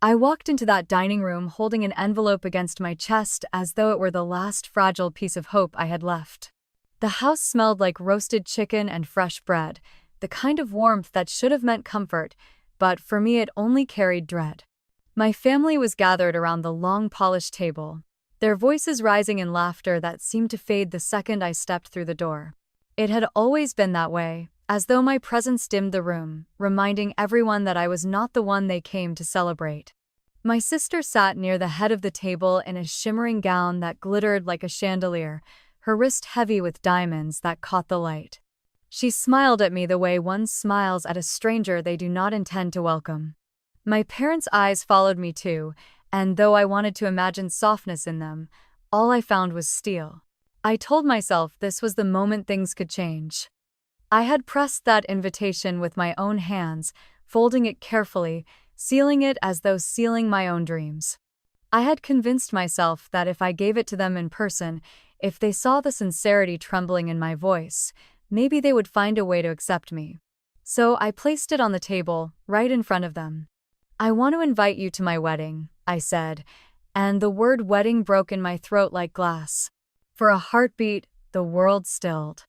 I walked into that dining room holding an envelope against my chest as though it were the last fragile piece of hope I had left. The house smelled like roasted chicken and fresh bread, the kind of warmth that should have meant comfort, but for me it only carried dread. My family was gathered around the long polished table, their voices rising in laughter that seemed to fade the second I stepped through the door. It had always been that way, as though my presence dimmed the room, reminding everyone that I was not the one they came to celebrate. My sister sat near the head of the table in a shimmering gown that glittered like a chandelier, her wrist heavy with diamonds that caught the light. She smiled at me the way one smiles at a stranger they do not intend to welcome. My parents' eyes followed me too, and though I wanted to imagine softness in them, all I found was steel. I told myself this was the moment things could change. I had pressed that invitation with my own hands, folding it carefully, sealing it as though sealing my own dreams. I had convinced myself that if I gave it to them in person, if they saw the sincerity trembling in my voice, maybe they would find a way to accept me. So I placed it on the table, right in front of them. "I want to invite you to my wedding," I said, and the word wedding broke in my throat like glass. For a heartbeat, the world stilled.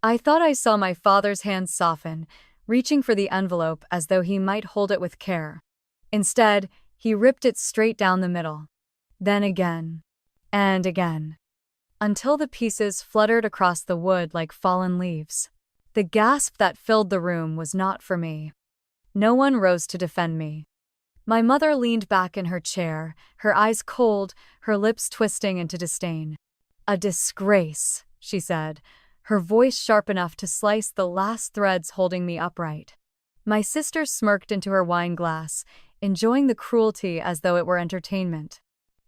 I thought I saw my father's hands soften, reaching for the envelope as though he might hold it with care. Instead, he ripped it straight down the middle. Then again. And again. Until the pieces fluttered across the wood like fallen leaves. The gasp that filled the room was not for me. No one rose to defend me. My mother leaned back in her chair, her eyes cold, her lips twisting into disdain. "A disgrace," she said, her voice sharp enough to slice the last threads holding me upright. My sister smirked into her wine glass, enjoying the cruelty as though it were entertainment.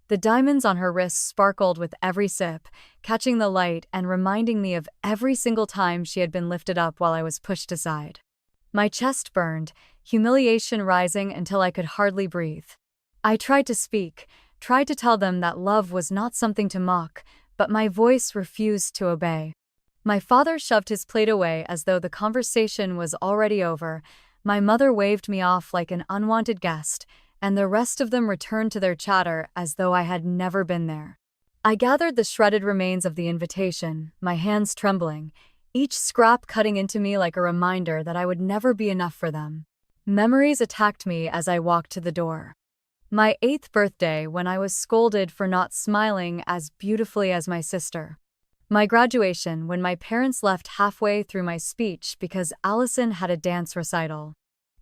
The diamonds on her wrists sparkled with every sip, catching the light and reminding me of every single time she had been lifted up while I was pushed aside. My chest burned, humiliation rising until I could hardly breathe. I tried to speak, tried to tell them that love was not something to mock, but my voice refused to obey. My father shoved his plate away as though the conversation was already over. My mother waved me off like an unwanted guest, and the rest of them returned to their chatter as though I had never been there. I gathered the shredded remains of the invitation, my hands trembling, each scrap cutting into me like a reminder that I would never be enough for them. Memories attacked me as I walked to the door. My 8th birthday, when I was scolded for not smiling as beautifully as my sister. My graduation, when my parents left halfway through my speech because Allison had a dance recital.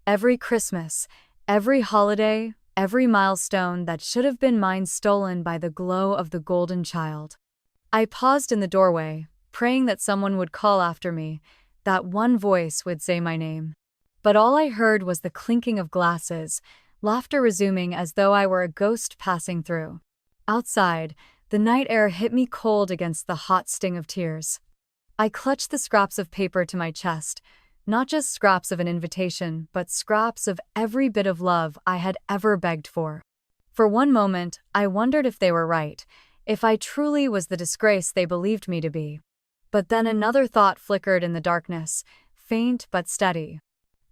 Every Christmas, every holiday, every milestone that should have been mine stolen by the glow of the golden child. I paused in the doorway, praying that someone would call after me, that one voice would say my name. But all I heard was the clinking of glasses, laughter resuming as though I were a ghost passing through. Outside, the night air hit me cold against the hot sting of tears. I clutched the scraps of paper to my chest, not just scraps of an invitation, but scraps of every bit of love I had ever begged for. For one moment, I wondered if they were right, if I truly was the disgrace they believed me to be. But then another thought flickered in the darkness, faint but steady.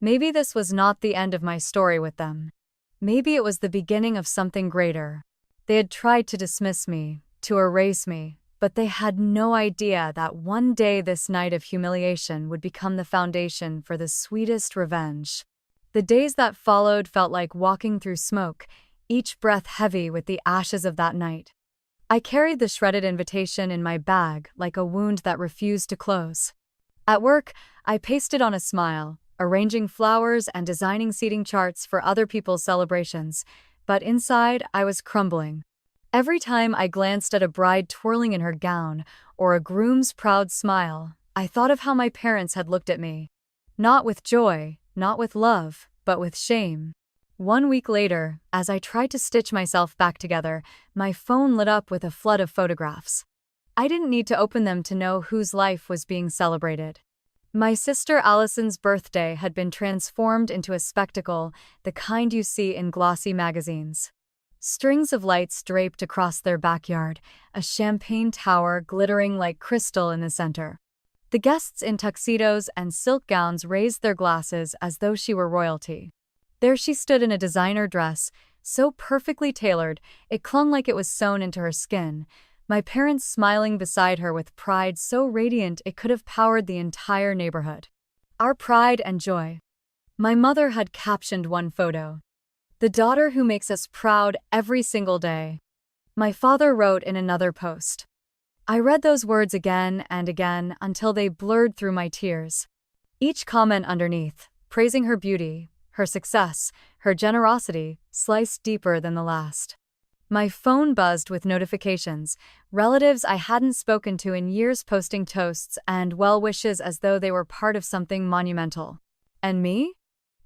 Maybe this was not the end of my story with them. Maybe it was the beginning of something greater. They had tried to dismiss me, to erase me, but they had no idea that one day this night of humiliation would become the foundation for the sweetest revenge. The days that followed felt like walking through smoke, each breath heavy with the ashes of that night. I carried the shredded invitation in my bag like a wound that refused to close. At work, I pasted on a smile, arranging flowers and designing seating charts for other people's celebrations, but inside I was crumbling. Every time I glanced at a bride twirling in her gown or a groom's proud smile, I thought of how my parents had looked at me. Not with joy, not with love, but with shame. 1 week later, as I tried to stitch myself back together, my phone lit up with a flood of photographs. I didn't need to open them to know whose life was being celebrated. My sister Allison's birthday had been transformed into a spectacle, the kind you see in glossy magazines. Strings of lights draped across their backyard, a champagne tower glittering like crystal in the center. The guests in tuxedos and silk gowns raised their glasses as though she were royalty. There she stood in a designer dress, So perfectly tailored, it clung like it was sewn into her skin, my parents smiling beside her with pride so radiant it could have powered the entire neighborhood. Our pride and joy. My mother had captioned one photo, "The daughter who makes us proud every single day." My father wrote in another post. I read those words again and again until they blurred through my tears. Each comment underneath, praising her beauty, her success, her generosity, sliced deeper than the last. My phone buzzed with notifications, relatives I hadn't spoken to in years posting toasts and well wishes as though they were part of something monumental. And me?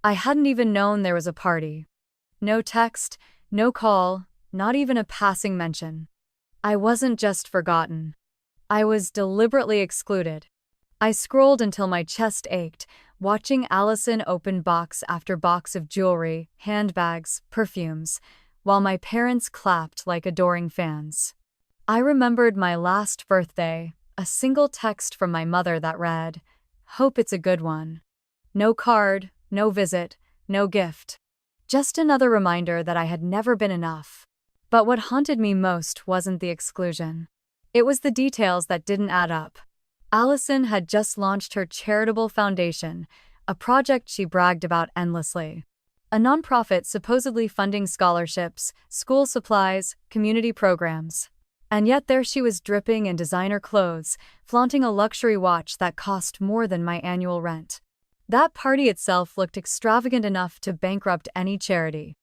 I hadn't even known there was a party. No text, no call, not even a passing mention. I wasn't just forgotten. I was deliberately excluded. I scrolled until my chest ached, watching Allison open box after box of jewelry, handbags, perfumes, while my parents clapped like adoring fans. I remembered my last birthday, a single text from my mother that read, "Hope it's a good one." No card, no visit, no gift. Just another reminder that I had never been enough. But what haunted me most wasn't the exclusion. It was the details that didn't add up. Allison had just launched her charitable foundation, a project she bragged about endlessly. A nonprofit supposedly funding scholarships, school supplies, community programs. And yet there she was dripping in designer clothes, flaunting a luxury watch that cost more than my annual rent. That party itself looked extravagant enough to bankrupt any charity.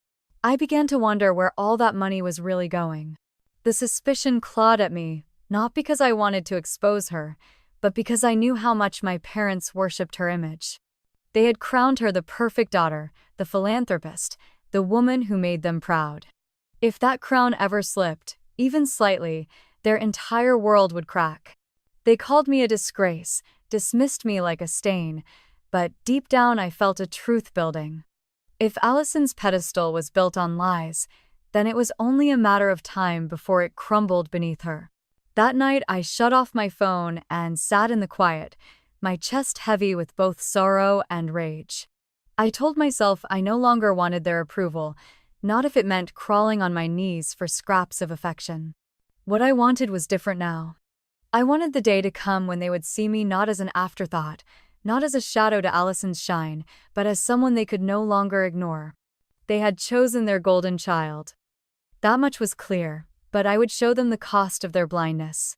I began to wonder where all that money was really going. The suspicion clawed at me, not because I wanted to expose her, but because I knew how much my parents worshipped her image. They had crowned her the perfect daughter, the philanthropist, the woman who made them proud. If that crown ever slipped, even slightly, their entire world would crack. They called me a disgrace, dismissed me like a stain, but deep down I felt a truth building. If Allison's pedestal was built on lies, then it was only a matter of time before it crumbled beneath her. That night I shut off my phone and sat in the quiet, my chest heavy with both sorrow and rage. I told myself I no longer wanted their approval, not if it meant crawling on my knees for scraps of affection. What I wanted was different now. I wanted the day to come when they would see me not as an afterthought, not as a shadow to Allison's shine, but as someone they could no longer ignore. They had chosen their golden child. That much was clear, but I would show them the cost of their blindness.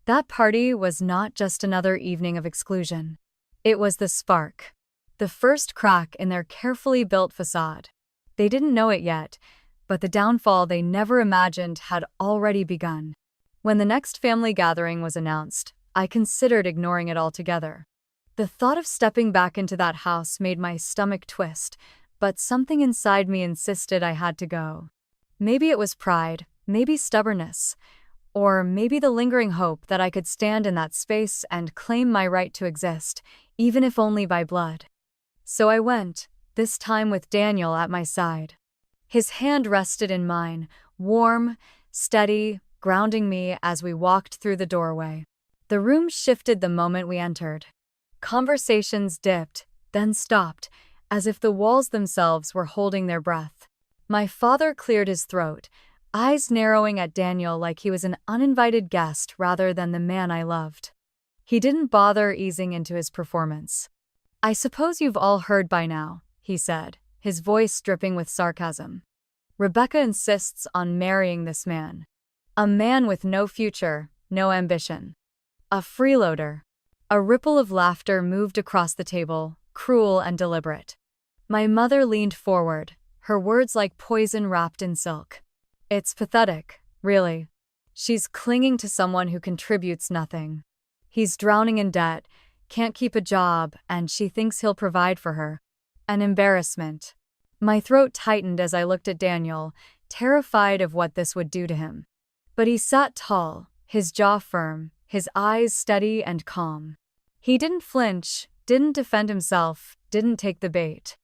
That party was not just another evening of exclusion. It was the spark. The first crack in their carefully built facade. They didn't know it yet, but the downfall they never imagined had already begun. When the next family gathering was announced, I considered ignoring it altogether. The thought of stepping back into that house made my stomach twist, but something inside me insisted I had to go. Maybe it was pride, maybe stubbornness, or maybe the lingering hope that I could stand in that space and claim my right to exist, even if only by blood. So I went, this time with Daniel at my side. His hand rested in mine, warm, steady, grounding me as we walked through the doorway. The room shifted the moment we entered. Conversations dipped, then stopped, as if the walls themselves were holding their breath. My father cleared his throat, eyes narrowing at Daniel like he was an uninvited guest rather than the man I loved. He didn't bother easing into his performance. "I suppose you've all heard by now," he said, his voice dripping with sarcasm. "Rebecca insists on marrying this man. A man with no future, no ambition. A freeloader." A ripple of laughter moved across the table, cruel and deliberate. My mother leaned forward, her words like poison wrapped in silk. "It's pathetic, really. She's clinging to someone who contributes nothing. He's drowning in debt, can't keep a job, and she thinks he'll provide for her. An embarrassment." My throat tightened as I looked at Daniel, terrified of what this would do to him. But he sat tall, his jaw firm, his eyes steady and calm. He didn't flinch, didn't defend himself, didn't take the bait.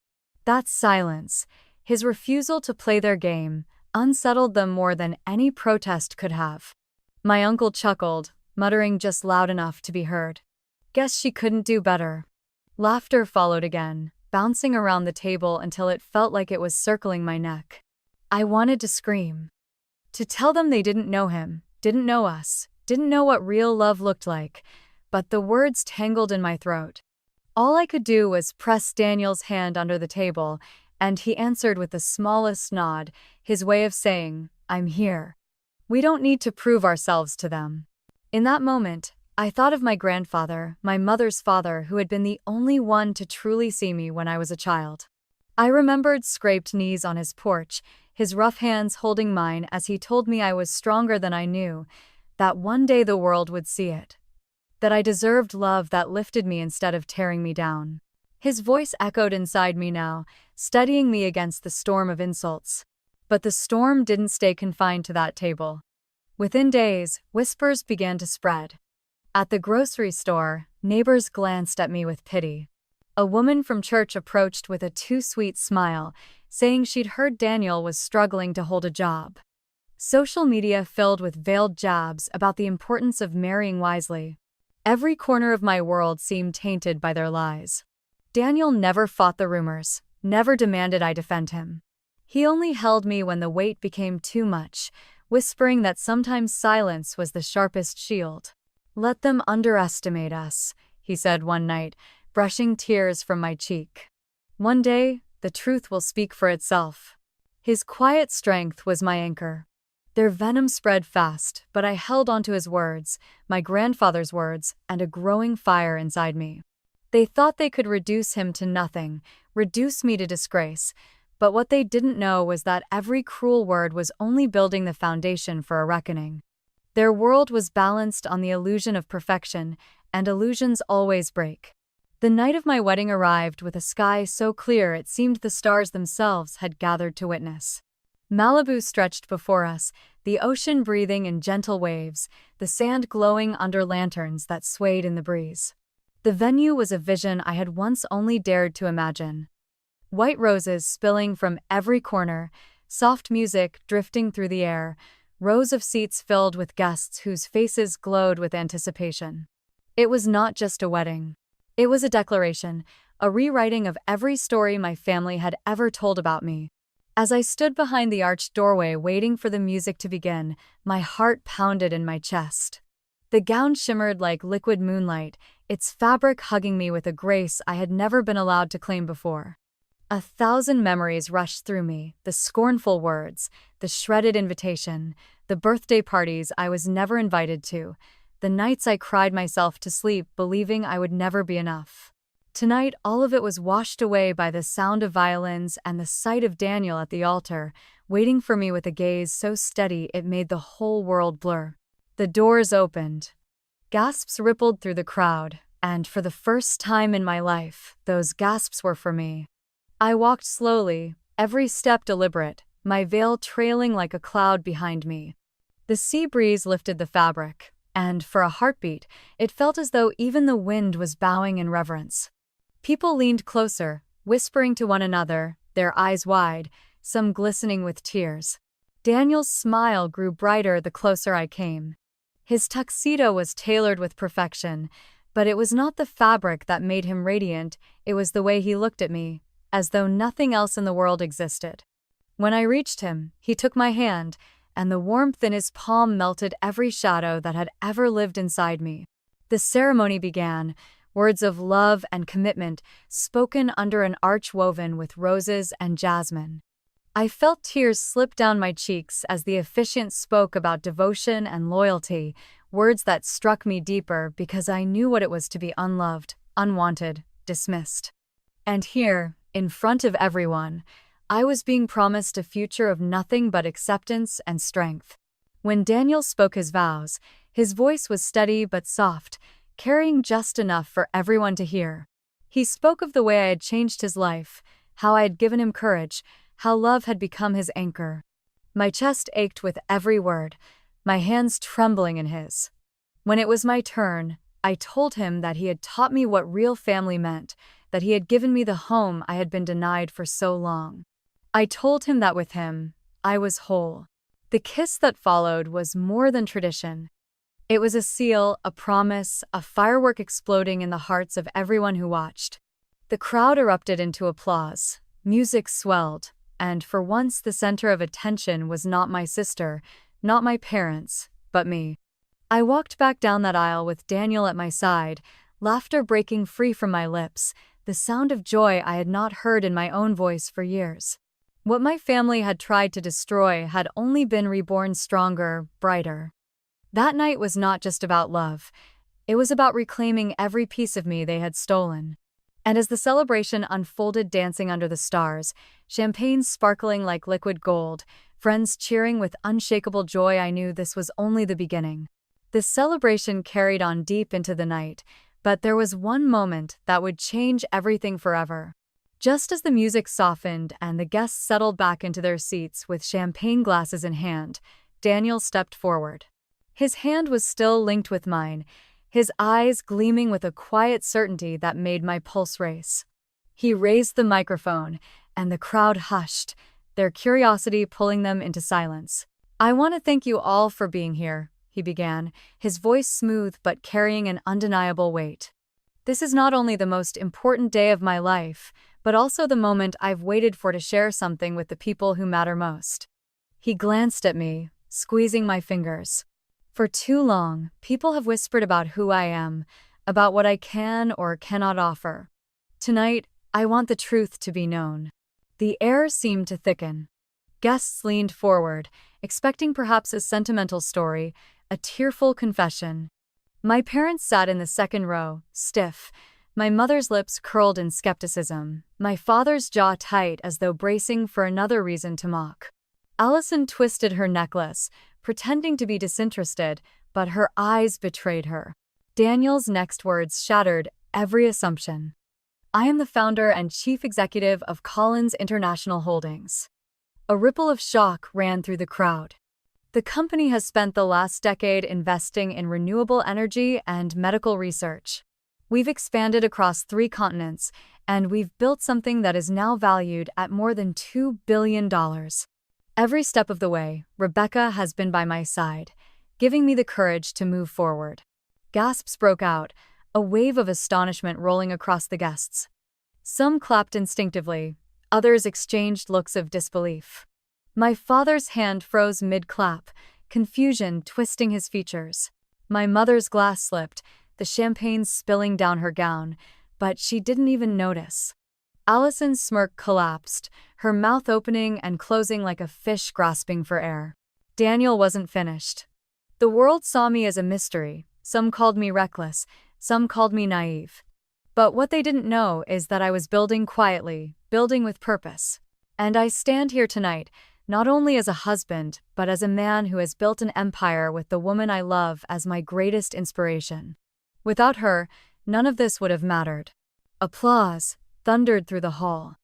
That silence, his refusal to play their game, unsettled them more than any protest could have. My uncle chuckled, muttering just loud enough to be heard. "Guess she couldn't do better." Laughter followed again, bouncing around the table until it felt like it was circling my neck. I wanted to scream. To tell them they didn't know him, didn't know us, didn't know what real love looked like, but the words tangled in my throat. All I could do was press Daniel's hand under the table, and he answered with the smallest nod, his way of saying, "I'm here." We don't need to prove ourselves to them. In that moment, I thought of my grandfather, my mother's father, who had been the only one to truly see me when I was a child. I remembered scraped knees on his porch, his rough hands holding mine as he told me I was stronger than I knew, that one day the world would see it. That I deserved love that lifted me instead of tearing me down. His voice echoed inside me now, steadying me against the storm of insults. But the storm didn't stay confined to that table. Within days, whispers began to spread. At the grocery store, neighbors glanced at me with pity. A woman from church approached with a too-sweet smile, saying she'd heard Daniel was struggling to hold a job. Social media filled with veiled jabs about the importance of marrying wisely. Every corner of my world seemed tainted by their lies. Daniel never fought the rumors, never demanded I defend him. He only held me when the weight became too much, whispering that sometimes silence was the sharpest shield. "Let them underestimate us," he said one night, brushing tears from my cheek. "One day, the truth will speak for itself." His quiet strength was my anchor. Their venom spread fast, but I held onto his words, my grandfather's words, and a growing fire inside me. They thought they could reduce him to nothing, reduce me to disgrace, but what they didn't know was that every cruel word was only building the foundation for a reckoning. Their world was balanced on the illusion of perfection, and illusions always break. The night of my wedding arrived with a sky so clear it seemed the stars themselves had gathered to witness. Malibu stretched before us, the ocean breathing in gentle waves, the sand glowing under lanterns that swayed in the breeze. The venue was a vision I had once only dared to imagine. White roses spilling from every corner, soft music drifting through the air, rows of seats filled with guests whose faces glowed with anticipation. It was not just a wedding. It was a declaration, a rewriting of every story my family had ever told about me. As I stood behind the arched doorway waiting for the music to begin, my heart pounded in my chest. The gown shimmered like liquid moonlight, its fabric hugging me with a grace I had never been allowed to claim before. 1,000 memories rushed through me, the scornful words, the shredded invitation, the birthday parties I was never invited to, the nights I cried myself to sleep believing I would never be enough. Tonight, all of it was washed away by the sound of violins and the sight of Daniel at the altar, waiting for me with a gaze so steady it made the whole world blur. The doors opened. Gasps rippled through the crowd, and for the first time in my life, those gasps were for me. I walked slowly, every step deliberate, my veil trailing like a cloud behind me. The sea breeze lifted the fabric, and for a heartbeat, it felt as though even the wind was bowing in reverence. People leaned closer, whispering to one another, their eyes wide, some glistening with tears. Daniel's smile grew brighter the closer I came. His tuxedo was tailored with perfection, but it was not the fabric that made him radiant, it was the way he looked at me, as though nothing else in the world existed. When I reached him, he took my hand, and the warmth in his palm melted every shadow that had ever lived inside me. The ceremony began, words of love and commitment spoken under an arch woven with roses and jasmine. I felt tears slip down my cheeks as the officiant spoke about devotion and loyalty, words that struck me deeper because I knew what it was to be unloved, unwanted, dismissed. And here, in front of everyone, I was being promised a future of nothing but acceptance and strength. When Daniel spoke his vows, his voice was steady but soft, carrying just enough for everyone to hear. He spoke of the way I had changed his life, how I had given him courage, how love had become his anchor. My chest ached with every word, my hands trembling in his. When it was my turn, I told him that he had taught me what real family meant, that he had given me the home I had been denied for so long. I told him that with him, I was whole. The kiss that followed was more than tradition. It was a seal, a promise, a firework exploding in the hearts of everyone who watched. The crowd erupted into applause, music swelled, and for once the center of attention was not my sister, not my parents, but me. I walked back down that aisle with Daniel at my side, laughter breaking free from my lips, the sound of joy I had not heard in my own voice for years. What my family had tried to destroy had only been reborn stronger, brighter. That night was not just about love. It was about reclaiming every piece of me they had stolen. And as the celebration unfolded dancing under the stars, champagne sparkling like liquid gold, friends cheering with unshakable joy, I knew this was only the beginning. This celebration carried on deep into the night, but there was one moment that would change everything forever. Just as the music softened and the guests settled back into their seats with champagne glasses in hand, Daniel stepped forward. His hand was still linked with mine, his eyes gleaming with a quiet certainty that made my pulse race. He raised the microphone, and the crowd hushed, their curiosity pulling them into silence. "I want to thank you all for being here," he began, his voice smooth but carrying an undeniable weight. "This is not only the most important day of my life, but also the moment I've waited for to share something with the people who matter most." He glanced at me, squeezing my fingers. "For too long, people have whispered about who I am, about what I can or cannot offer. Tonight, I want the truth to be known." The air seemed to thicken. Guests leaned forward, expecting perhaps a sentimental story, a tearful confession. My parents sat in the second row, stiff, my mother's lips curled in skepticism, my father's jaw tight as though bracing for another reason to mock. Allison twisted her necklace, pretending to be disinterested, but her eyes betrayed her. Daniel's next words shattered every assumption. "I am the founder and chief executive of Collins International Holdings." A ripple of shock ran through the crowd. The company has spent the last decade investing in renewable energy and medical research. We've expanded across 3 continents, and we've built something that is now valued at more than $2 billion. Every step of the way, Rebecca has been by my side, giving me the courage to move forward. Gasps broke out, a wave of astonishment rolling across the guests. Some clapped instinctively, others exchanged looks of disbelief. My father's hand froze mid-clap, confusion twisting his features. My mother's glass slipped, the champagne spilling down her gown, but she didn't even notice. Allison's smirk collapsed, her mouth opening and closing like a fish grasping for air. Daniel wasn't finished. "The world saw me as a mystery. Some called me reckless, some called me naive. But what they didn't know is that I was building quietly, building with purpose. And I stand here tonight, not only as a husband, but as a man who has built an empire with the woman I love as my greatest inspiration. Without her, none of this would have mattered." Applause thundered through the hall,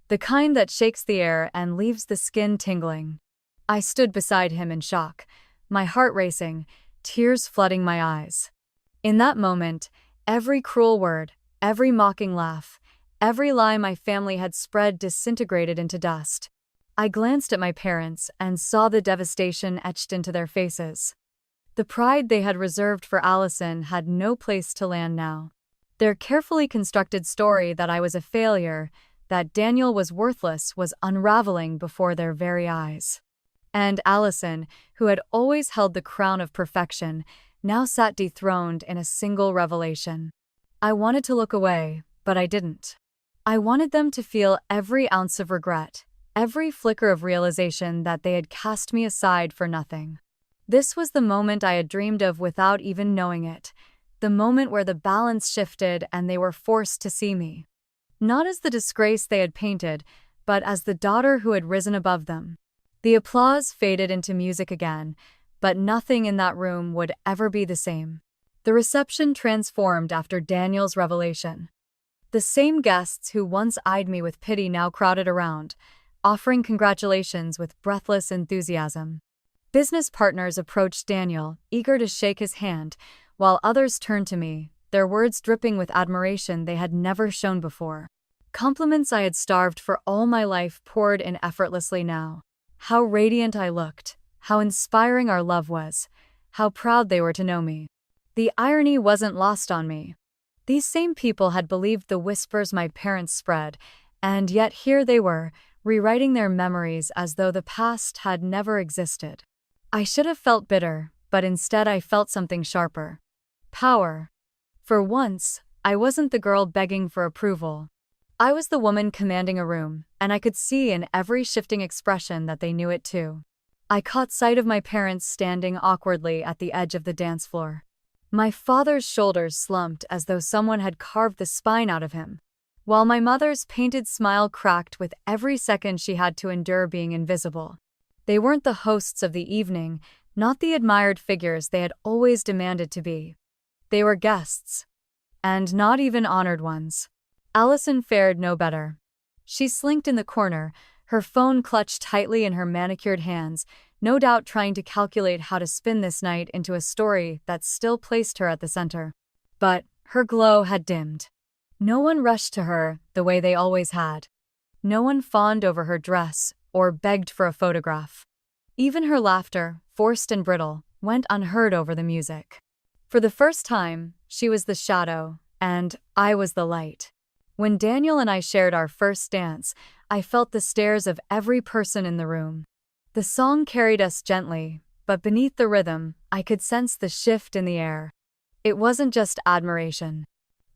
the kind that shakes the air and leaves the skin tingling. I stood beside him in shock, my heart racing, tears flooding my eyes. In that moment, every cruel word, every mocking laugh, every lie my family had spread disintegrated into dust. I glanced at my parents and saw the devastation etched into their faces. The pride they had reserved for Allison had no place to land now. Their carefully constructed story that I was a failure, that Daniel was worthless, was unraveling before their very eyes. And Allison, who had always held the crown of perfection, now sat dethroned in a single revelation. I wanted to look away, but I didn't. I wanted them to feel every ounce of regret, every flicker of realization that they had cast me aside for nothing. This was the moment I had dreamed of without even knowing it, the moment where the balance shifted and they were forced to see me. Not as the disgrace they had painted, but as the daughter who had risen above them. The applause faded into music again, but nothing in that room would ever be the same. The reception transformed after Daniel's revelation. The same guests who once eyed me with pity now crowded around, offering congratulations with breathless enthusiasm. Business partners approached Daniel, eager to shake his hand, while others turned to me, their words dripping with admiration they had never shown before. Compliments I had starved for all my life poured in effortlessly now. How radiant I looked, how inspiring our love was, how proud they were to know me. The irony wasn't lost on me. These same people had believed the whispers my parents spread, and yet here they were, rewriting their memories as though the past had never existed. I should have felt bitter, but instead I felt something sharper. Power. For once, I wasn't the girl begging for approval. I was the woman commanding a room, and I could see in every shifting expression that they knew it too. I caught sight of my parents standing awkwardly at the edge of the dance floor. My father's shoulders slumped as though someone had carved the spine out of him, while my mother's painted smile cracked with every second she had to endure being invisible. They weren't the hosts of the evening, not the admired figures they had always demanded to be. They were guests. And not even honored ones. Allison fared no better. She slinked in the corner, her phone clutched tightly in her manicured hands, no doubt trying to calculate how to spin this night into a story that still placed her at the center. But her glow had dimmed. No one rushed to her the way they always had. No one fawned over her dress or begged for a photograph. Even her laughter, forced and brittle, went unheard over the music. For the first time, she was the shadow, and I was the light. When Daniel and I shared our first dance, I felt the stares of every person in the room. The song carried us gently, but beneath the rhythm, I could sense the shift in the air. It wasn't just admiration.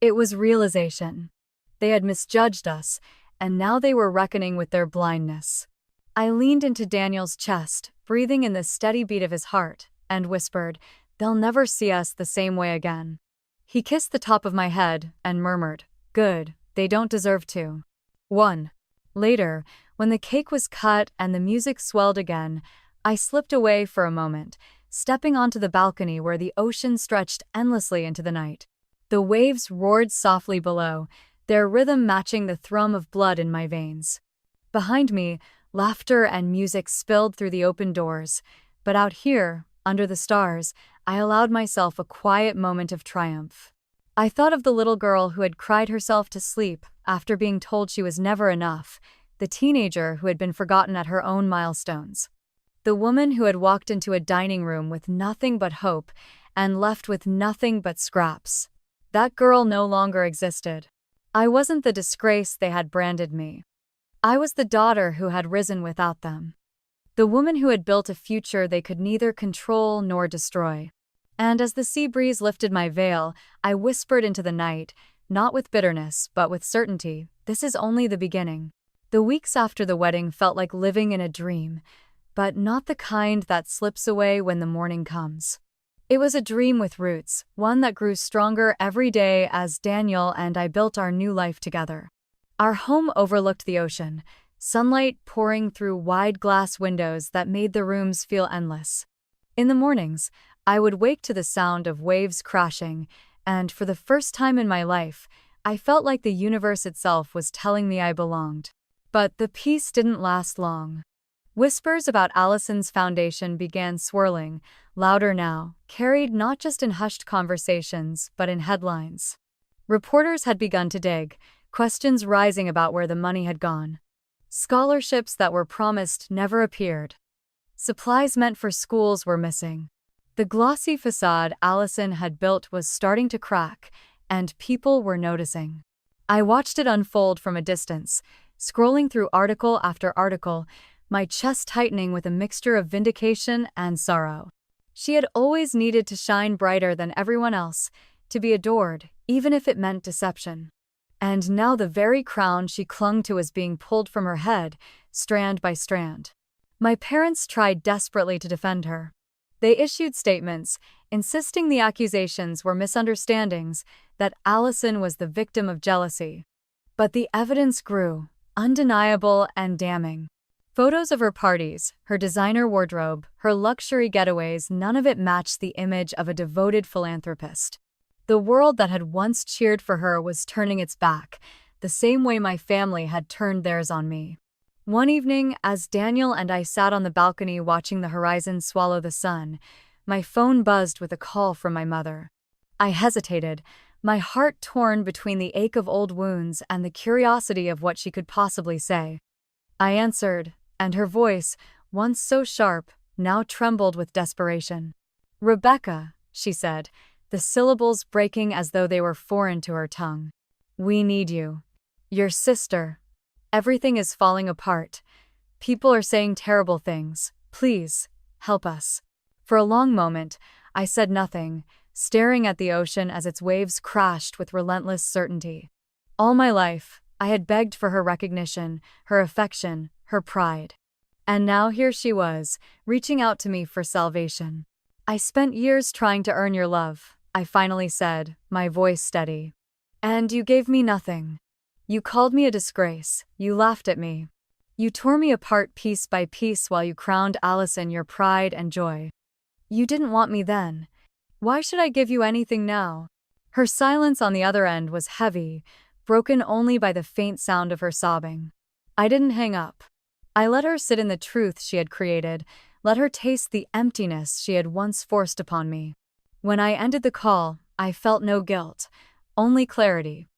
It was realization. They had misjudged us, and now they were reckoning with their blindness. I leaned into Daniel's chest, breathing in the steady beat of his heart, and whispered, "They'll never see us the same way again." He kissed the top of my head and murmured, "Good. They don't deserve to." 1. Later, when the cake was cut and the music swelled again, I slipped away for a moment, stepping onto the balcony where the ocean stretched endlessly into the night. The waves roared softly below, their rhythm matching the thrum of blood in my veins. Behind me, laughter and music spilled through the open doors, but out here, under the stars, I allowed myself a quiet moment of triumph. I thought of the little girl who had cried herself to sleep after being told she was never enough, the teenager who had been forgotten at her own milestones, the woman who had walked into a dining room with nothing but hope and left with nothing but scraps. That girl no longer existed. I wasn't the disgrace they had branded me. I was the daughter who had risen without them. The woman who had built a future they could neither control nor destroy. And as the sea breeze lifted my veil, I whispered into the night, not with bitterness, but with certainty, this is only the beginning. The weeks after the wedding felt like living in a dream, but not the kind that slips away when the morning comes. It was a dream with roots, one that grew stronger every day as Daniel and I built our new life together. Our home overlooked the ocean, sunlight pouring through wide glass windows that made the rooms feel endless. In the mornings, I would wake to the sound of waves crashing, and for the first time in my life, I felt like the universe itself was telling me I belonged. But the peace didn't last long. Whispers about Allison's foundation began swirling, louder now, carried not just in hushed conversations, but in headlines. Reporters had begun to dig, questions rising about where the money had gone. Scholarships that were promised never appeared. Supplies meant for schools were missing. The glossy facade Allison had built was starting to crack, and people were noticing. I watched it unfold from a distance, scrolling through article after article, my chest tightening with a mixture of vindication and sorrow. She had always needed to shine brighter than everyone else, to be adored, even if it meant deception. And now the very crown she clung to was being pulled from her head, strand by strand. My parents tried desperately to defend her. They issued statements, insisting the accusations were misunderstandings, that Allison was the victim of jealousy. But the evidence grew, undeniable and damning. Photos of her parties, her designer wardrobe, her luxury getaways, none of it matched the image of a devoted philanthropist. The world that had once cheered for her was turning its back, the same way my family had turned theirs on me. One evening, as Daniel and I sat on the balcony watching the horizon swallow the sun, my phone buzzed with a call from my mother. I hesitated, my heart torn between the ache of old wounds and the curiosity of what she could possibly say. I answered, and her voice, once so sharp, now trembled with desperation. "Rebecca," she said, the syllables breaking as though they were foreign to her tongue. "We need you. Your sister." Everything is falling apart. People are saying terrible things. Please, help us." For a long moment, I said nothing, staring at the ocean as its waves crashed with relentless certainty. All my life, I had begged for her recognition, her affection, her pride. And now here she was, reaching out to me for salvation. "I spent years trying to earn your love," I finally said, my voice steady. "And you gave me nothing. You called me a disgrace, you laughed at me. You tore me apart piece by piece while you crowned Allison your pride and joy. You didn't want me then. Why should I give you anything now?" Her silence on the other end was heavy, broken only by the faint sound of her sobbing. I didn't hang up. I let her sit in the truth she had created, let her taste the emptiness she had once forced upon me. When I ended the call, I felt no guilt, only clarity.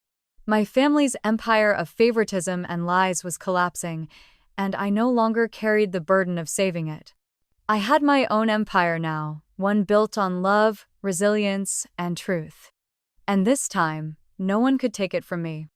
My family's empire of favoritism and lies was collapsing, and I no longer carried the burden of saving it. I had my own empire now, one built on love, resilience, and truth. And this time, no one could take it from me.